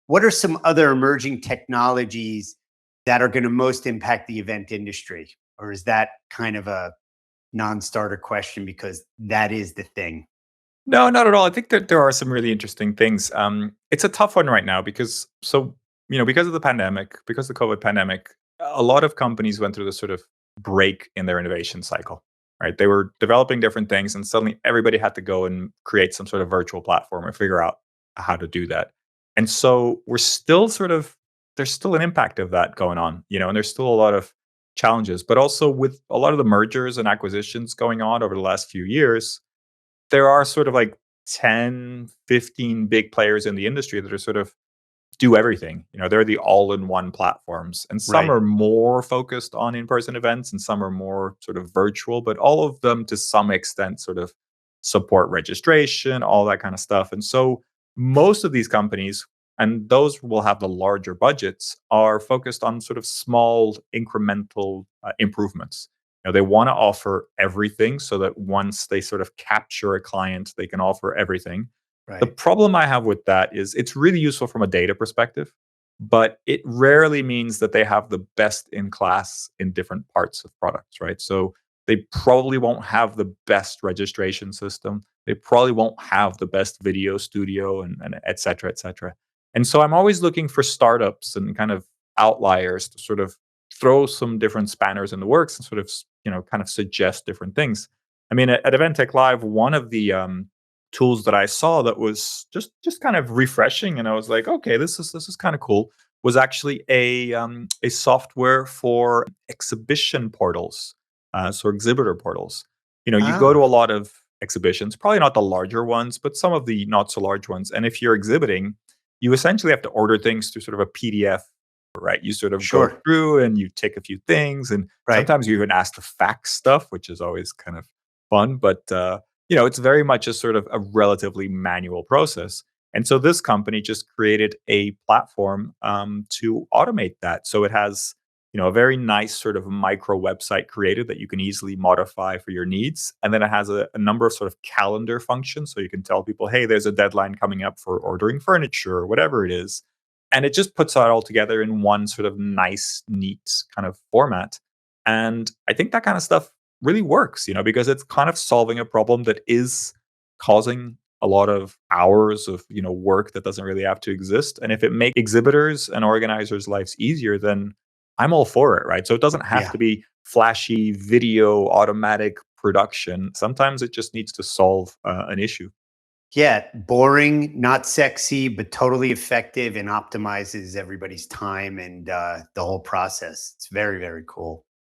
what are some other emerging technologies that are going to most impact the event industry? Or is that kind of a non-starter question because that is the thing? No, not at all. I think that there are some really interesting things. It's a tough one right now because because of the pandemic, because of the COVID pandemic, a lot of companies went through this sort of break in their innovation cycle, right? They were developing different things and suddenly everybody had to go and create some sort of virtual platform or figure out how to do that. And so we're still there's still an impact of that going on, and there's still a lot of challenges, but also with a lot of the mergers and acquisitions going on over the last few years, there are sort of like 10, 15 big players in the industry that are sort of do everything. They're the all-in-one platforms. And some Right. are more focused on in-person events and some are more sort of virtual, but all of them to some extent sort of support registration, all that kind of stuff. And so most of these companies, and those will have the larger budgets, are focused on sort of small incremental improvements. They want to offer everything so that once they sort of capture a client, they can offer everything. The Right. problem I have with that is it's really useful from a data perspective, but it rarely means that they have the best in class in different parts of products, right? So they probably won't have the best registration system. They probably won't have the best video studio and et cetera, et cetera. And so I'm always looking for startups and kind of outliers to sort of throw some different spanners in the works and sort of, kind of suggest different things. I mean, at Event Tech Live, one of the tools that I saw that was just kind of refreshing, and I was like, okay, this is kind of cool. Was actually a software for exhibition portals, so exhibitor portals. You go to Ah, a lot of exhibitions, probably not the larger ones, but some of the not so large ones. And if you're exhibiting, you essentially have to order things through sort of a PDF, right? You sort of go sure. through and you tick a few things, and Right. sometimes you even ask to fax stuff, which is always kind of fun. But it's very much a sort of a relatively manual process. And so this company just created a platform to automate that. So it has, a very nice sort of micro website created that you can easily modify for your needs. And then it has a number of sort of calendar functions. So you can tell people, hey, there's a deadline coming up for ordering furniture or whatever it is. And it just puts that all together in one sort of nice, neat kind of format. And I think that kind of stuff really works, because it's kind of solving a problem that is causing a lot of hours of, work that doesn't really have to exist. And if it makes exhibitors and organizers' lives easier, then I'm all for it, right? So it doesn't have Yeah. to be flashy video, automatic production. Sometimes it just needs to solve an issue. Yeah. Boring, not sexy, but totally effective and optimizes everybody's time and the whole process. It's very, very cool.